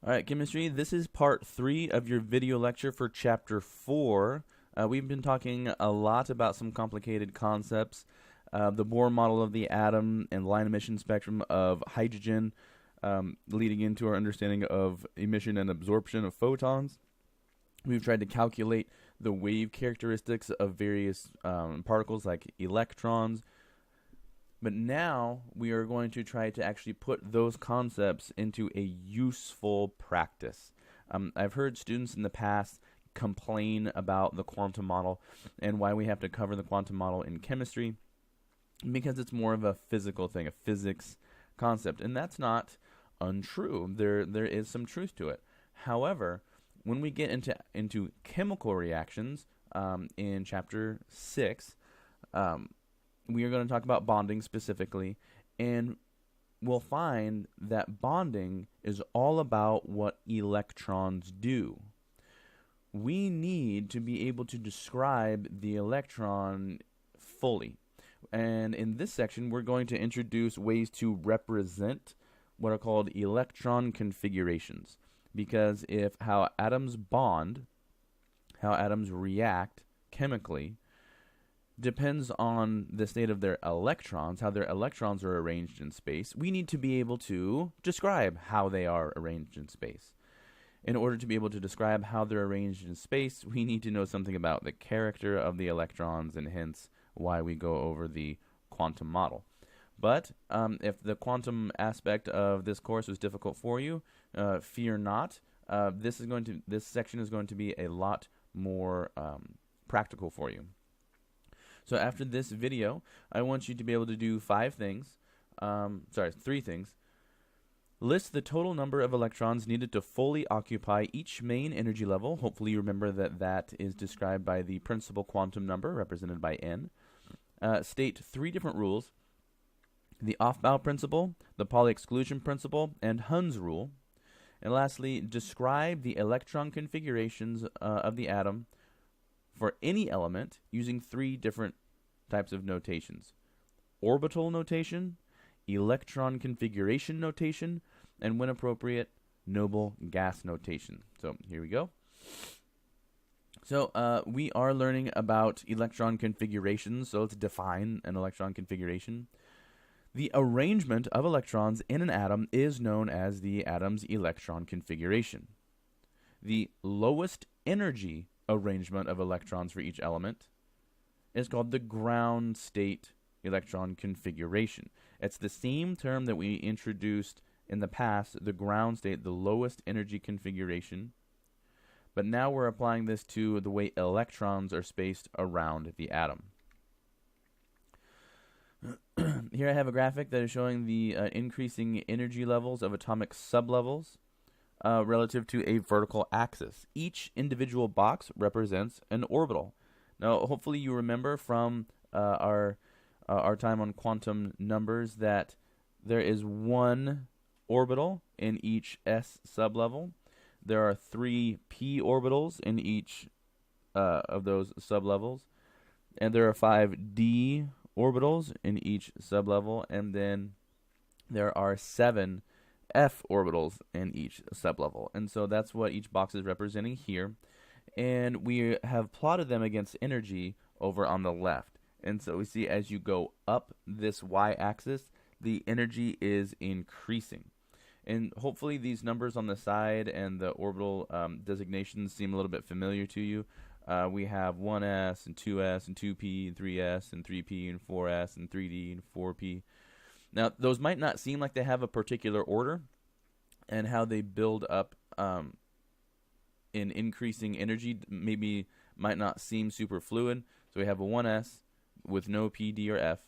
All right, chemistry, this is part 3 of your video lecture for chapter 4. We've been talking a lot about some complicated concepts, the Bohr model of the atom and line emission spectrum of hydrogen, leading into our understanding of emission and absorption of photons. We've tried to calculate the wave characteristics of various particles like electrons. But now we are going to try to actually put those concepts into a useful practice. I've heard students in the past complain about the quantum model and why we have to cover the quantum model in chemistry because it's more of a physical thing, a physics concept. And that's not untrue. There is some truth to it. However, when we get into chemical reactions in chapter 6, we are going to talk about bonding specifically, and we'll find that bonding is all about what electrons do. We need to be able to describe the electron fully. And in this section, we're going to introduce ways to represent what are called electron configurations. Because if how atoms bond, how atoms react chemically, depends on the state of their electrons, how their electrons are arranged in space, we need to be able to describe how they are arranged in space. In order to be able to describe how they're arranged in space, we need to know something about the character of the electrons, and hence why we go over the quantum model. But if the quantum aspect of this course was difficult for you, fear not. This section is going to be a lot more practical for you. So after this video, I want you to be able to do 3 things. List the total number of electrons needed to fully occupy each main energy level. Hopefully you remember that is described by the principal quantum number, represented by n. State 3 different rules: the Aufbau Principle, the Pauli Exclusion Principle, and Hund's Rule. And lastly, describe the electron configurations of the atom for any element using 3 different types of notations: orbital notation, electron configuration notation, and when appropriate, noble gas notation. So here we go. So we are learning about electron configurations, so let's define an electron configuration. The arrangement of electrons in an atom is known as the atom's electron configuration. The lowest energy arrangement of electrons for each element is called the ground state electron configuration. It's the same term that we introduced in the past, the ground state, the lowest energy configuration. But now we're applying this to the way electrons are spaced around the atom. Here I have a graphic that is showing the increasing energy levels of atomic sublevels relative to a vertical axis. Each individual box represents an orbital. Now, hopefully you remember from our time on quantum numbers that there is 1 orbital in each s sublevel. There are 3 p orbitals in each of those sublevels, and there are 5 d orbitals in each sublevel, and then there are 7 f orbitals in each sublevel. And so that's what each box is representing here. And we have plotted them against energy over on the left. And so we see as you go up this y-axis, the energy is increasing. And hopefully these numbers on the side and the orbital designations seem a little bit familiar to you. We have 1s and 2s and 2p and 3s and 3p and 4s and 3d and 4p. Now, those might not seem like they have a particular order, and how they build up in increasing energy maybe might not seem super fluid. So we have a 1s with no p, d, or f.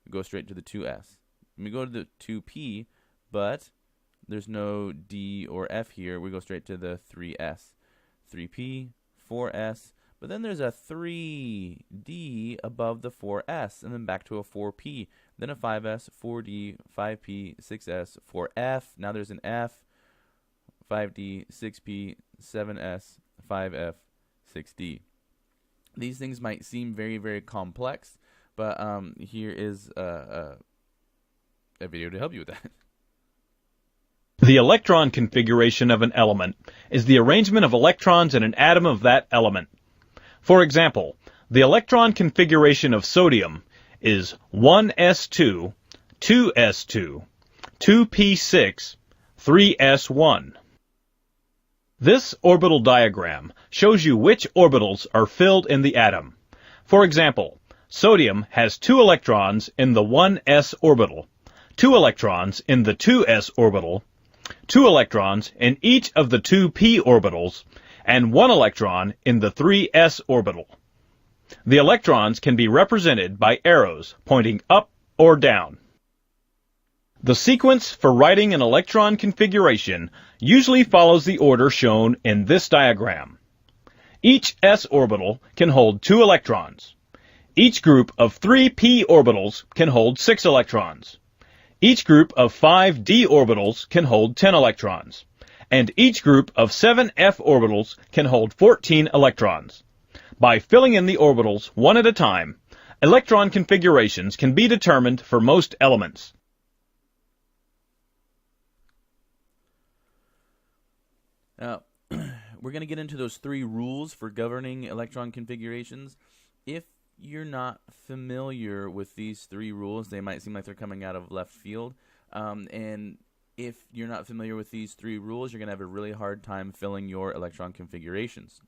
We go straight to the 2s. We go to the 2p, but there's no d or f here. We go straight to the 3s. 3p, 4s, but then there's a 3d above the 4s, and then back to a 4p, then a 5s, 4d, 5p, 6s, 4f. Now there's an f, 5d, 6p, 7s, 5f, 6d. These things might seem very, very complex, but here is a video to help you with that. The electron configuration of an element is the arrangement of electrons in an atom of that element. For example, the electron configuration of sodium is 1s2, 2s2, 2p6, 3s1. This orbital diagram shows you which orbitals are filled in the atom. For example, sodium has 2 electrons in the 1s orbital, 2 electrons in the 2s orbital, 2 electrons in each of the 2p orbitals, and 1 electron in the 3s orbital. The electrons can be represented by arrows pointing up or down. The sequence for writing an electron configuration usually follows the order shown in this diagram. Each s orbital can hold 2 electrons. Each group of 3 p orbitals can hold 6 electrons. Each group of 5 d orbitals can hold 10 electrons. And each group of 7 f orbitals can hold 14 electrons. By filling in the orbitals one at a time, electron configurations can be determined for most elements. Now, we're going to get into those 3 rules for governing electron configurations. If you're not familiar with these 3 rules, they might seem like they're coming out of left field. And if you're not familiar with these 3 rules, you're going to have a really hard time filling your electron configurations.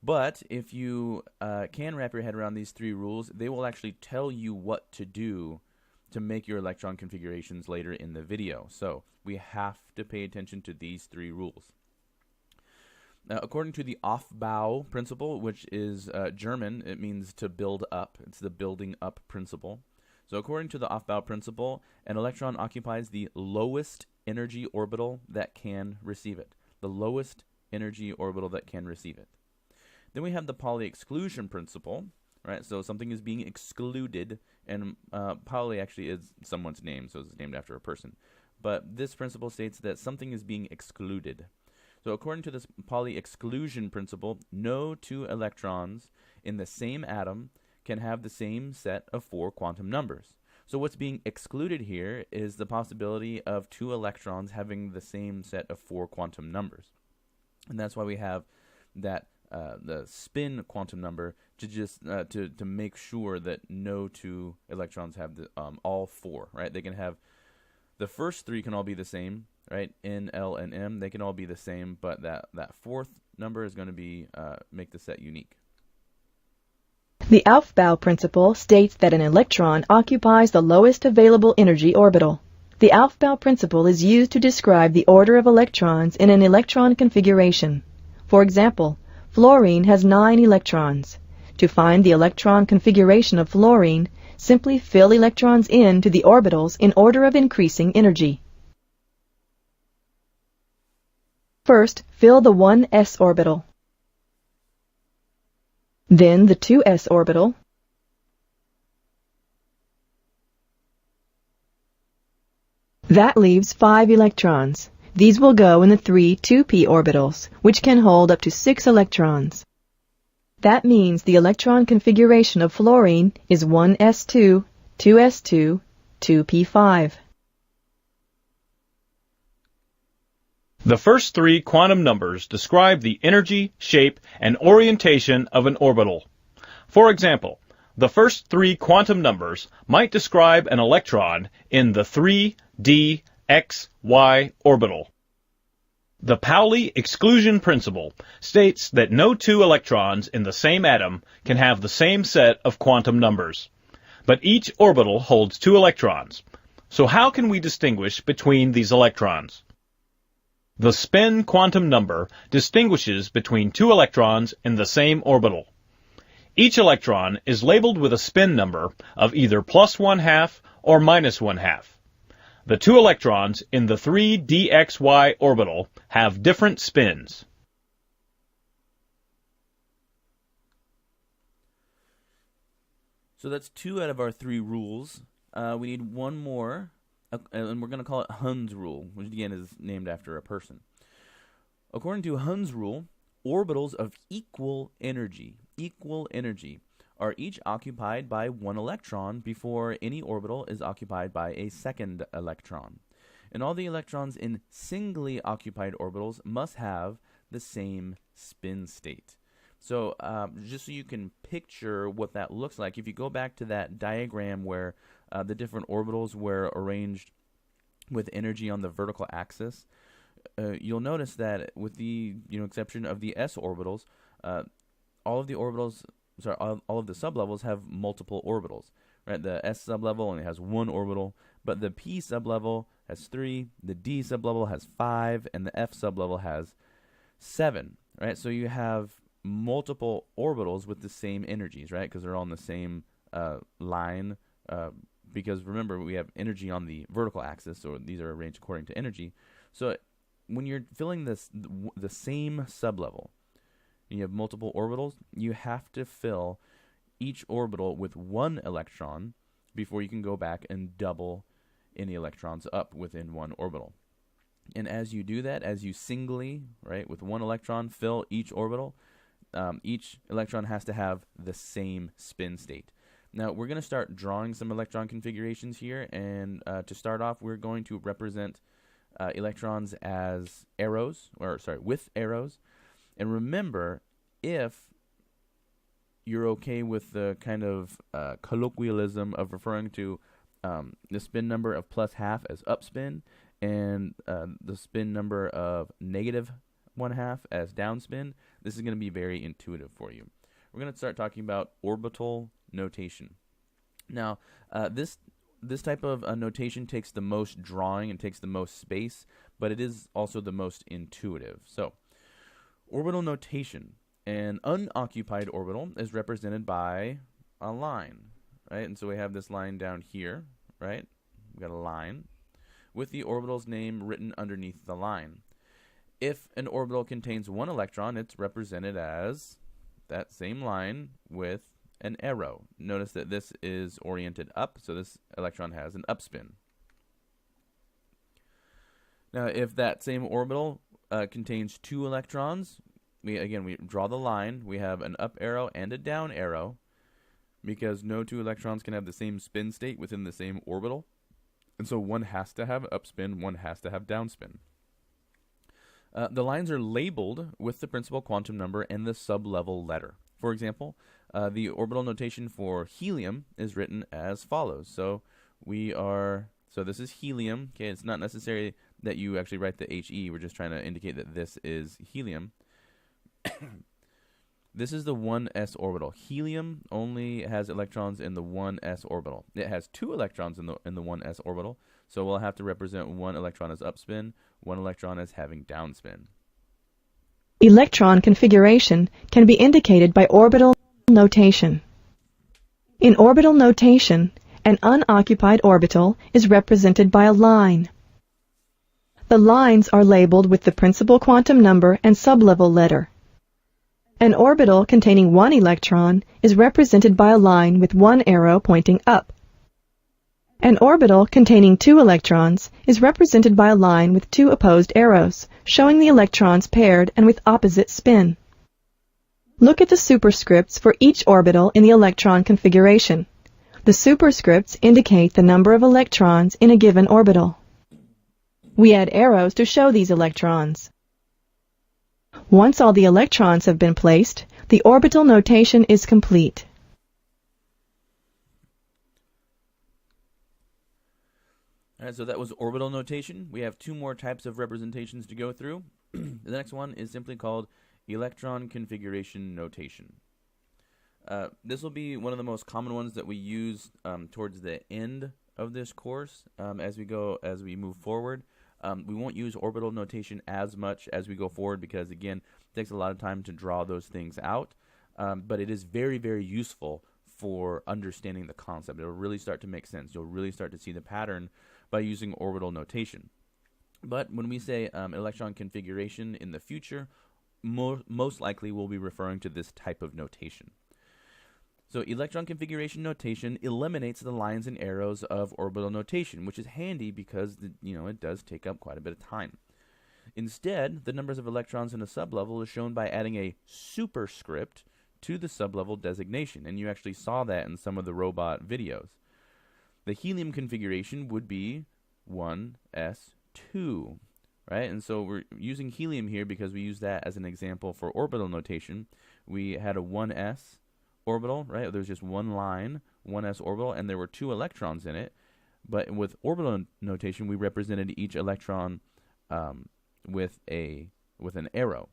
But if you can wrap your head around these 3 rules, they will actually tell you what to do to make your electron configurations later in the video. So we have to pay attention to these 3 rules. Now, according to the Aufbau Principle, which is German, it means to build up. It's the building up principle. So according to the Aufbau Principle, an electron occupies the lowest energy orbital that can receive it. The lowest energy orbital that can receive it. Then we have the Pauli Exclusion Principle, right? So something is being excluded, and Pauli actually is someone's name, so it's named after a person. But this principle states that something is being excluded. So according to this Pauli Exclusion Principle, no 2 electrons in the same atom can have the same set of 4 quantum numbers. So what's being excluded here is the possibility of 2 electrons having the same set of 4 quantum numbers. And that's why we have that the spin quantum number to just to make sure that no 2 electrons have the all 4, right? They can have the first 3 can all be the same, right? N, L, and M, they can all be the same, but that 4th number is going to be make the set unique. The Aufbau principle states that an electron occupies the lowest available energy orbital. The Aufbau principle is used to describe the order of electrons in an electron configuration. For example, fluorine has 9 electrons. To find the electron configuration of fluorine, simply fill electrons into the orbitals in order of increasing energy. First, fill the 1s orbital, then the 2s orbital, that leaves 5 electrons. These will go in the 3 2p orbitals, which can hold up to 6 electrons. That means the electron configuration of fluorine is 1s2, 2s2, 2p5. The first 3 quantum numbers describe the energy, shape, and orientation of an orbital. For example, the first 3 quantum numbers might describe an electron in the 3d x, y orbital. The Pauli Exclusion Principle states that no 2 electrons in the same atom can have the same set of quantum numbers. But each orbital holds 2 electrons. So how can we distinguish between these electrons? The spin quantum number distinguishes between 2 electrons in the same orbital. Each electron is labeled with a spin number of either +1/2 or -1/2. The 2 electrons in the 3dxy orbital have different spins. So that's 2 out of our 3 rules. We need one more, and we're going to call it Hund's rule, which again is named after a person. According to Hund's rule, orbitals of equal energy are each occupied by 1 electron before any orbital is occupied by a second electron. And all the electrons in singly occupied orbitals must have the same spin state. So just so you can picture what that looks like, if you go back to that diagram where the different orbitals were arranged with energy on the vertical axis, you'll notice that with the exception of the s orbitals, all of the sublevels have multiple orbitals. Right, the s sublevel only has one orbital, but the p sublevel has 3, the d sublevel has 5, and the f sublevel has 7. Right, so you have multiple orbitals with the same energies, right? Because they're all on the same line. Because remember, we have energy on the vertical axis, so these are arranged according to energy. So when you're filling the same sublevel, and you have multiple orbitals, you have to fill each orbital with one electron before you can go back and double any electrons up within one orbital. And as you do that, as you singly, right, with one electron fill each orbital, each electron has to have the same spin state. Now, we're going to start drawing some electron configurations here, and to start off, we're going to represent electrons as arrows, with arrows. And remember, if you're okay with the kind of colloquialism of referring to the spin number of +½ as upspin, and the spin number of -½ as downspin, this is going to be very intuitive for you. We're going to start talking about orbital notation. Now, this type of notation takes the most drawing and takes the most space, but it is also the most intuitive. So, orbital notation. An unoccupied orbital is represented by a line, right? And so we have this line down here, right? We've got a line with the orbital's name written underneath the line. If an orbital contains one electron, it's represented as that same line with an arrow. Notice that this is oriented up, so this electron has an upspin. Now, if that same orbital contains 2 electrons, we draw the line. We have an up arrow and a down arrow because no 2 electrons can have the same spin state within the same orbital. And so one has to have upspin, one has to have downspin. The lines are labeled with the principal quantum number and the sublevel letter. For example, the orbital notation for helium is written as follows. So this is helium. Okay, it's not necessary that you actually write the HE. We're just trying to indicate that this is helium. This is the 1s orbital. Helium only has electrons in the 1s orbital. It has 2 electrons in the 1s orbital, so we'll have to represent 1 electron as upspin, 1 electron as having downspin. Electron configuration can be indicated by orbital notation. In orbital notation, an unoccupied orbital is represented by a line. The lines are labeled with the principal quantum number and sublevel letter. An orbital containing 1 electron is represented by a line with 1 arrow pointing up. An orbital containing 2 electrons is represented by a line with 2 opposed arrows, showing the electrons paired and with opposite spin. Look at the superscripts for each orbital in the electron configuration. The superscripts indicate the number of electrons in a given orbital. We add arrows to show these electrons. Once all the electrons have been placed, the orbital notation is complete. All right, so that was orbital notation. We have 2 more types of representations to go through. The next one is simply called electron configuration notation. This will be one of the most common ones that we use towards the end of this course as we move forward. We won't use orbital notation as much as we go forward because, again, it takes a lot of time to draw those things out. But it is very, very useful for understanding the concept. It'll really start to make sense. You'll really start to see the pattern by using orbital notation. But when we say electron configuration in the future, most likely we'll be referring to this type of notation. So electron configuration notation eliminates the lines and arrows of orbital notation, which is handy because it does take up quite a bit of time. Instead, the numbers of electrons in a sublevel is shown by adding a superscript to the sublevel designation, and you actually saw that in some of the robot videos. The helium configuration would be 1s 2, right? And so we're using helium here because we use that as an example for orbital notation. We had a 1s orbital, right? There's just one line, 1s orbital, and there were 2 electrons in it. But with orbital notation, we represented each electron with an arrow.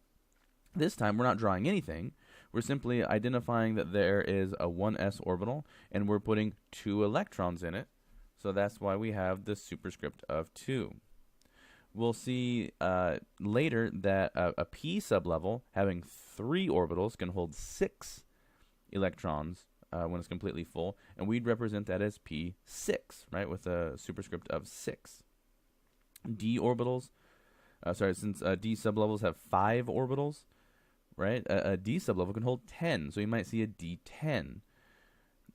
This time, we're not drawing anything. We're simply identifying that there is a 1s orbital, and we're putting 2 electrons in it. So that's why we have the superscript of 2. We'll see later that a p sublevel having 3 orbitals can hold 6 electrons when it's completely full, and we'd represent that as p6, right, with a superscript of 6. D orbitals, since D sublevels have 5 orbitals, right, a D sublevel can hold 10, so you might see a D10.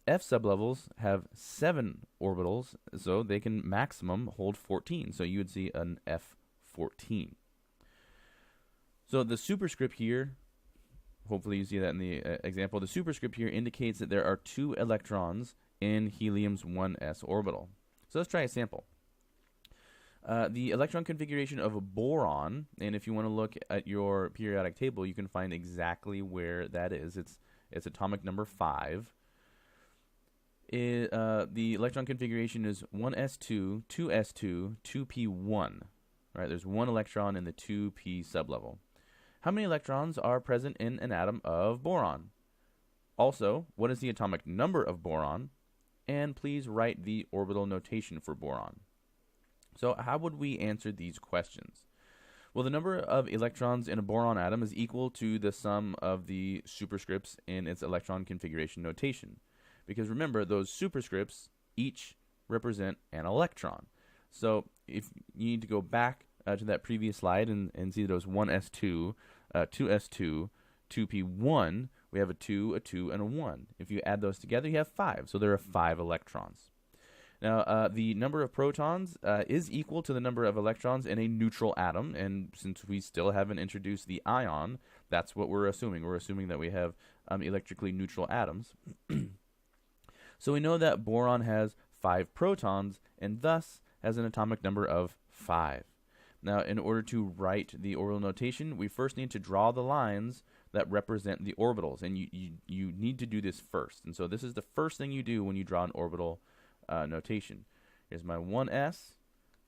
F sublevels have 7 orbitals, so they can maximum hold 14, so you would see an F14. So the superscript here, hopefully you see that in the example, the superscript here indicates that there are 2 electrons in helium's 1s orbital. So let's try a sample. The electron configuration of a boron, and if you want to look at your periodic table, you can find exactly where that is. It's atomic number 5. The electron configuration is 1s2, 2s2, 2p1. Right, there's 1 electron in the 2p sublevel. How many electrons are present in an atom of boron? Also, what is the atomic number of boron? And please write the orbital notation for boron. So how would we answer these questions? Well, the number of electrons in a boron atom is equal to the sum of the superscripts in its electron configuration notation. Because remember, those superscripts each represent an electron. So if you need to go back to that previous slide and see those 1s2, 2s2, 2p1, we have a 2, a 2, and a 1. If you add those together, you have 5. So there are 5 electrons. Now, the number of protons is equal to the number of electrons in a neutral atom, and since we still haven't introduced the ion, that's what we're assuming. We're assuming that we have electrically neutral atoms. So we know that boron has 5 protons, and thus has an atomic number of 5. Now, in order to write the orbital notation, we first need to draw the lines that represent the orbitals, and you need to do this first. And so this is the first thing you do when you draw an orbital notation. Here's my 1s,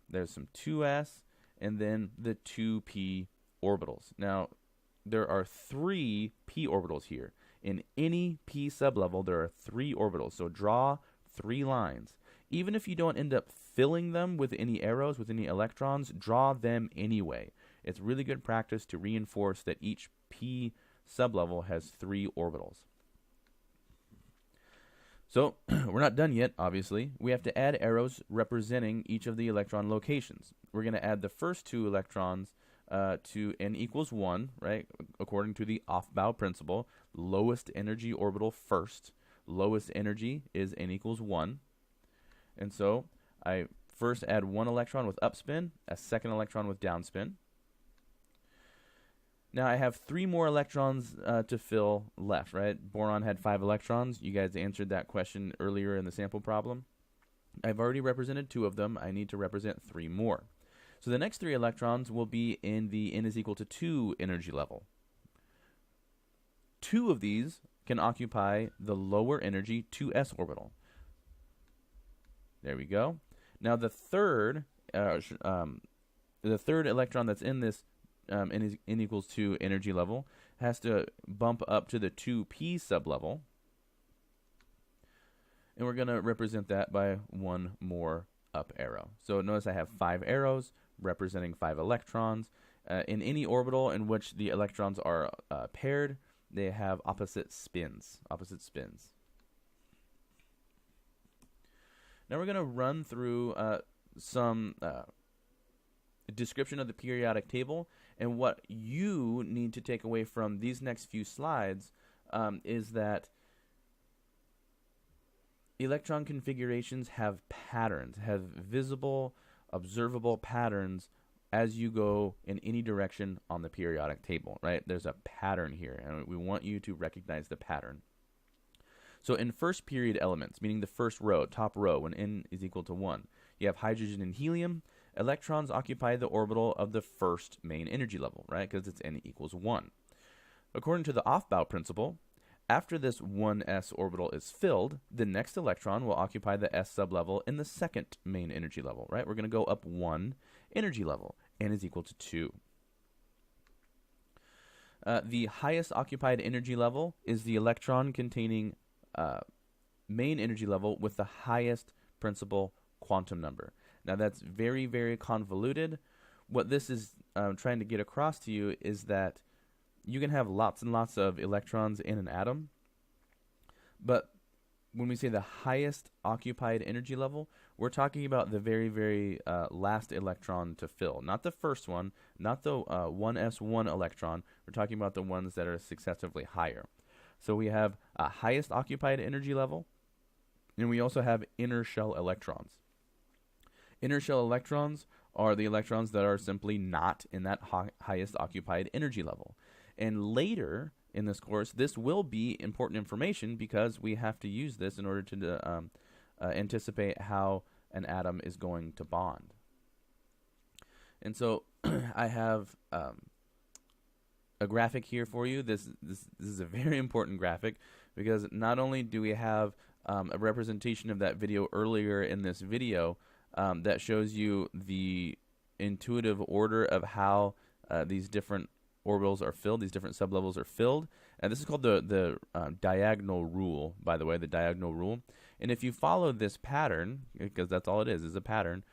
there's some 2s, and then the 2p orbitals. Now, there are 3 p orbitals here. In any p sublevel, there are 3 orbitals, so draw 3 lines. Even if you don't end up filling them with any arrows, with any electrons, draw them anyway. It's really good practice to reinforce that each p sublevel has 3 orbitals. So, we're not done yet, obviously. We have to add arrows representing each of the electron locations. We're going to add the first 2 electrons to n equals 1, right, according to the Aufbau Principle. Lowest energy orbital first. Lowest energy is n equals 1. And so, I first add 1 electron with upspin, a second electron with downspin. Now I have 3 more electrons to fill left, right? Boron had 5 electrons. You guys answered that question earlier in the sample problem. I've already represented 2 of them. I need to represent 3 more. So the next 3 electrons will be in the n is equal to 2 energy level. 2 of these can occupy the lower energy 2s orbital. There we go. Now the third electron that's in this n equals 2 energy level has to bump up to the 2p sublevel, and we're going to represent that by 1 more up arrow. So notice I have 5 arrows representing 5 electrons. In any orbital in which the electrons are paired, they have opposite spins. Now we're going to run through some description of the periodic table, and what you need to take away from these next few slides is that electron configurations have patterns, have visible, observable patterns as you go in any direction on the periodic table, right? There's a pattern here, and we want you to recognize the pattern. So in first period elements, meaning the first row, top row, when n is equal to 1, you have hydrogen and helium. electrons occupy the orbital of the first main energy level, right? Because it's n equals 1. According to the Aufbau principle, after this 1s orbital is filled, the next electron will occupy the s sublevel in the second main energy level, right? We're going to go up 1 energy level. N is equal to 2. The highest occupied energy level is the electron containing main energy level with the highest principal quantum number. Now that's very, very convoluted. What this is trying to get across to you is that you can have lots and lots of electrons in an atom, but when we say the highest occupied energy level, we're talking about the very, very last electron to fill. Not the first one, not the 1s1 electron. We're talking about the ones that are successively higher. So we have a highest occupied energy level, and we also have inner shell electrons. Inner shell electrons are the electrons that are simply not in that highest occupied energy level. And later in this course, this will be important information because we have to use this in order to anticipate how an atom is going to bond. And so I have a graphic here for you. This is a very important graphic because not only do we have a representation of that video earlier in this video that shows you the intuitive order of how these different orbitals are filled, these different sublevels are filled. And this is called the diagonal rule, by the way, the diagonal rule. And if you follow this pattern, because that's all it is a pattern,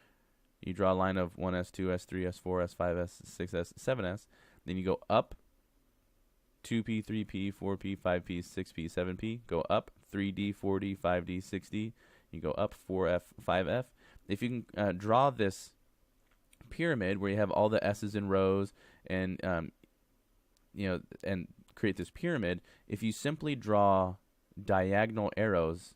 you draw a line of 1s, 2s, 3s, 4s, 5s, 6s, 7s, then you go up 2p, 3p, 4p, 5p, 6p, 7p, go up 3d, 4d, 5d, 6d, you go up 4f, 5f. If you can draw this pyramid where you have all the s's in rows and and create this pyramid, if you simply draw diagonal arrows,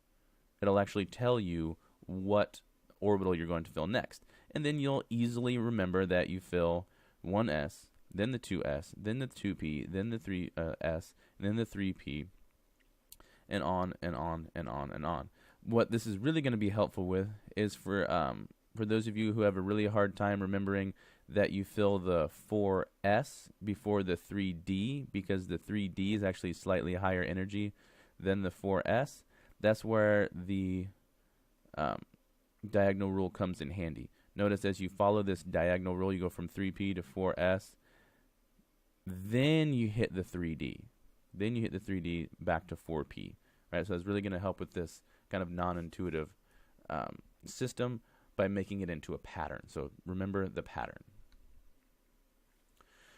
it'll actually tell you what orbital you're going to fill next. And then you'll easily remember that you fill 1s, then the 2s, then the 2p, then the 3s, then the 3p, and on and on and on and on. What this is really going to be helpful with is for those of you who have a really hard time remembering that you fill the 4s before the 3d, because the 3d is actually slightly higher energy than the 4s. That's where the diagonal rule comes in handy. Notice as you follow this diagonal rule, you go from 3p to 4s, then you hit the 3d. Then you hit the 3d back to 4p. Right? So it's really going to help with this kind of non-intuitive system by making it into a pattern. So remember the pattern.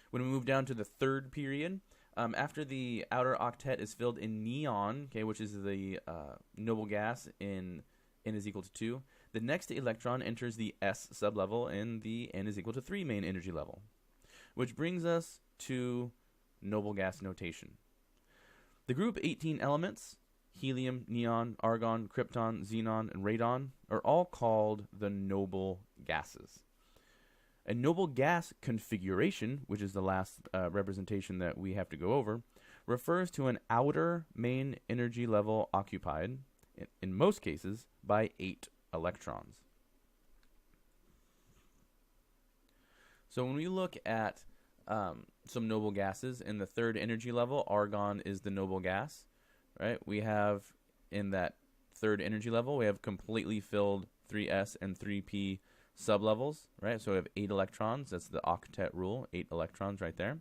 When we move down to the third period, after the outer octet is filled in neon, okay, which is the noble gas in n is equal to 2, the next electron enters the s sublevel in the n is equal to 3 main energy level, which brings us to noble gas notation. The group 18 elements, helium, neon, argon, krypton, xenon, and radon, are all called the noble gases. A noble gas configuration, which is the last representation that we have to go over, refers to an outer main energy level occupied, in most cases, by 8 electrons. So when we look at some noble gases in the third energy level, argon is the noble gas, right? We have in that third energy level, we have completely filled 3s and 3p sublevels, right? So we have 8 electrons. That's the octet rule, 8 electrons right there.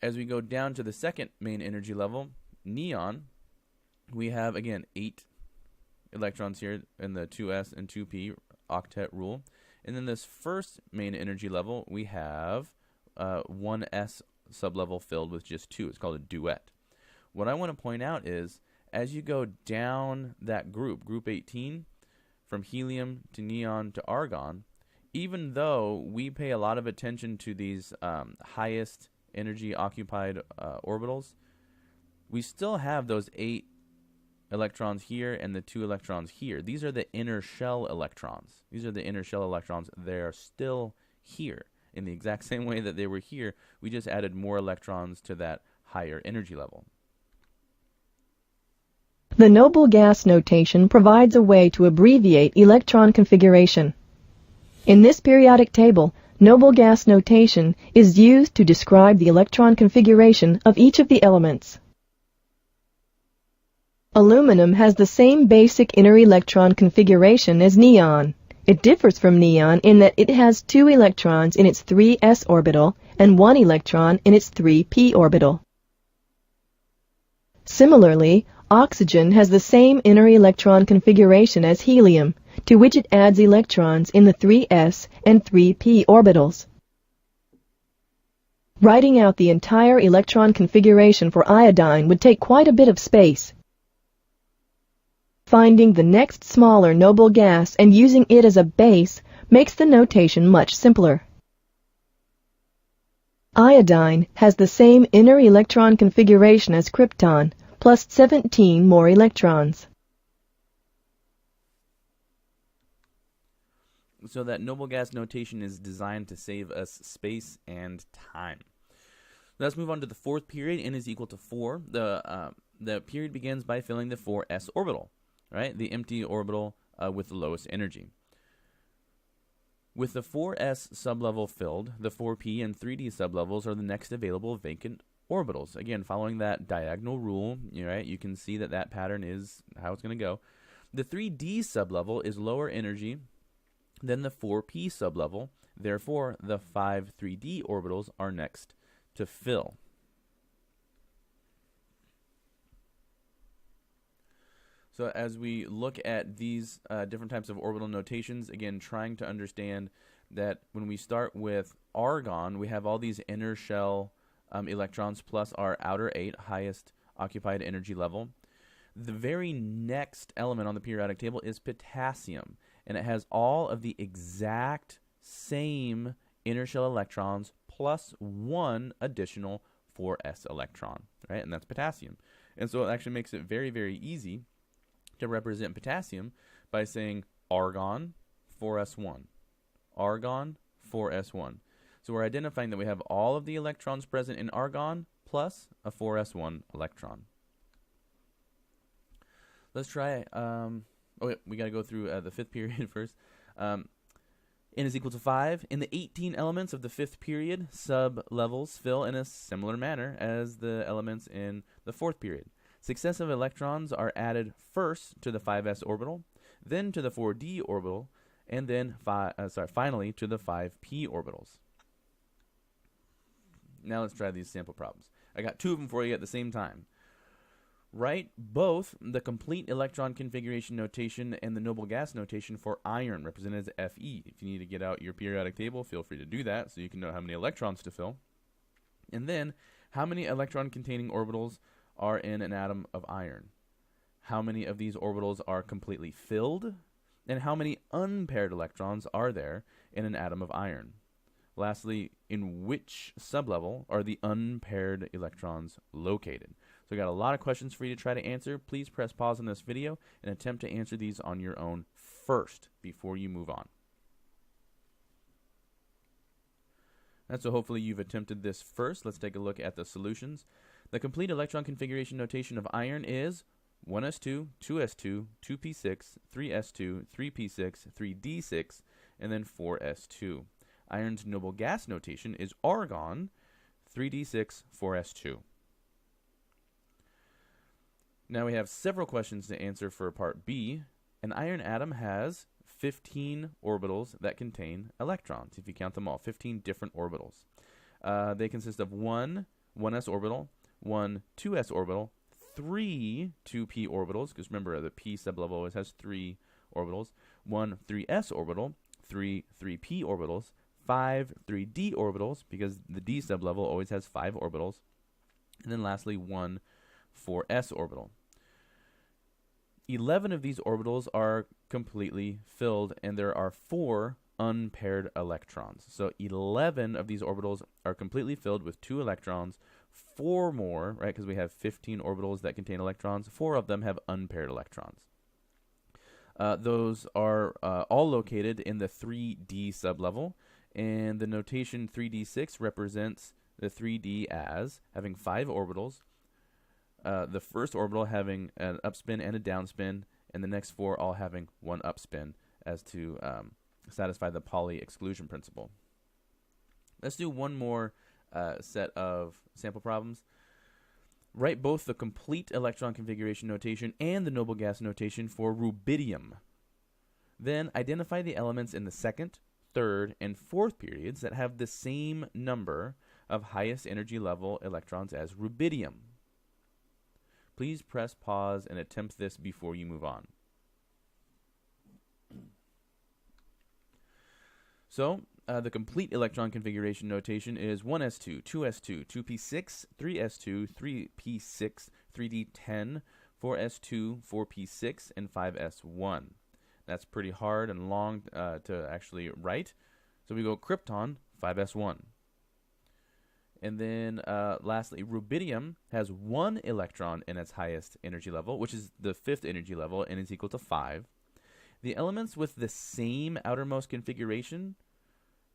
As we go down to the second main energy level, neon, we have, again, 8 electrons here in the 2s and 2p octet rule. And then this first main energy level, we have 1s sublevel filled with just 2. It's called a duet. What I want to point out is, as you go down that group 18, from helium to neon to argon, even though we pay a lot of attention to these highest energy occupied orbitals, we still have those 8 electrons here and the 2 electrons here. These are the inner shell electrons. These are the inner shell electrons. They are still here in the exact same way that they were here. We just added more electrons to that higher energy level. The noble gas notation provides a way to abbreviate electron configuration. In this periodic table, noble gas notation is used to describe the electron configuration of each of the elements. Aluminum has the same basic inner electron configuration as neon. It differs from neon in that it has 2 electrons in its 3s orbital and 1 electron in its 3p orbital. Similarly, oxygen has the same inner electron configuration as helium, to which it adds electrons in the 3s and 3p orbitals. Writing out the entire electron configuration for iodine would take quite a bit of space. Finding the next smaller noble gas and using it as a base makes the notation much simpler. Iodine has the same inner electron configuration as krypton, plus 17 more electrons. So that noble gas notation is designed to save us space and time. Let's move on to the fourth period. N is equal to 4. The period begins by filling the 4s orbital, right? The empty orbital with the lowest energy. With the 4s sublevel filled, the 4p and 3d sublevels are the next available vacant orbitals. Again, following that diagonal rule, right, you can see that that pattern is how it's going to go. The 3d sublevel is lower energy than the 4p sublevel. Therefore, the 5 3d orbitals are next to fill. So as we look at these different types of orbital notations, again, trying to understand that when we start with argon, we have all these inner shell electrons plus our outer 8, highest occupied energy level. The very next element on the periodic table is potassium, and it has all of the exact same inner shell electrons plus 1 additional 4s electron, right? And that's potassium. And so it actually makes it very, very easy to represent potassium by saying argon 4s1, argon 4s1. So we're identifying that we have all of the electrons present in argon plus a 4s1 electron. Let's try, we got to go through the fifth period first. N is equal to 5. In the 18 elements of the fifth period, sub-levels fill in a similar manner as the elements in the fourth period. Successive electrons are added first to the 5s orbital, then to the 4d orbital, and then finally to the 5p orbitals. Now let's try these sample problems. I got 2 of them for you at the same time. Write both the complete electron configuration notation and the noble gas notation for iron, represented as Fe. If you need to get out your periodic table, feel free to do that so you can know how many electrons to fill. And then, how many electron-containing orbitals are in an atom of iron? How many of these orbitals are completely filled? And how many unpaired electrons are there in an atom of iron? Lastly, in which sublevel are the unpaired electrons located? So we got a lot of questions for you to try to answer. Please press pause on this video and attempt to answer these on your own first before you move on. And so hopefully you've attempted this first. Let's take a look at the solutions. The complete electron configuration notation of iron is 1s2, 2s2, 2p6, 3s2, 3p6, 3d6, and then 4s2. Iron's noble gas notation is argon, 3d6, 4s2. Now we have several questions to answer for part B. An iron atom has 15 orbitals that contain electrons, if you count them all, 15 different orbitals. They consist of 1 1s orbital, 1 2s orbital, 3 2p orbitals, because remember the p sublevel always has 3 orbitals, 1 3s orbital, 3 3p orbitals, 5 3d orbitals, because the d sublevel always has 5 orbitals, and then lastly 1 4s orbital. 11 of these orbitals are completely filled, and there are 4 unpaired electrons. So 11 of these orbitals are completely filled with 2 electrons. 4 more, right, because we have 15 orbitals that contain electrons. 4 of them have unpaired electrons. Those are all located in the 3d sublevel, and the notation 3d6 represents the 3d as having 5 orbitals, the first orbital having an upspin and a downspin, and the next 4 all having 1 upspin as to satisfy the Pauli exclusion principle. Let's do one more set of sample problems. Write both the complete electron configuration notation and the noble gas notation for rubidium. Then identify the elements in the second, third, and fourth periods that have the same number of highest energy level electrons as rubidium. Please press pause and attempt this before you move on. So, the complete electron configuration notation is 1s2, 2s2, 2p6, 3s2, 3p6, 3d10, 4s2, 4p6, and 5s1. That's pretty hard and long to actually write. So we go krypton, 5s1. And then lastly, rubidium has 1 electron in its highest energy level, which is the 5th energy level, and is equal to 5. The elements with the same outermost configuration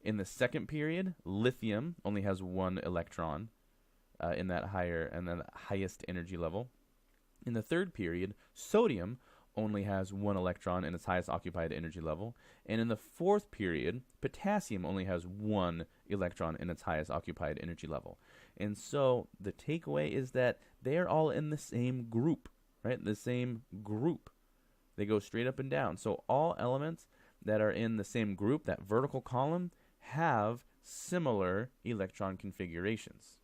in the second period, lithium only has 1 electron in that higher and then highest energy level. In the third period, sodium only has 1 electron in its highest occupied energy level. And in the fourth period, potassium only has 1 electron in its highest occupied energy level. And so the takeaway is that they're all in the same group, right? The same group. They go straight up and down. So all elements that are in the same group, that vertical column, have similar electron configurations.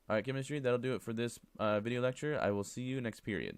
All right, chemistry, that'll do it for this video lecture. I will see you next period.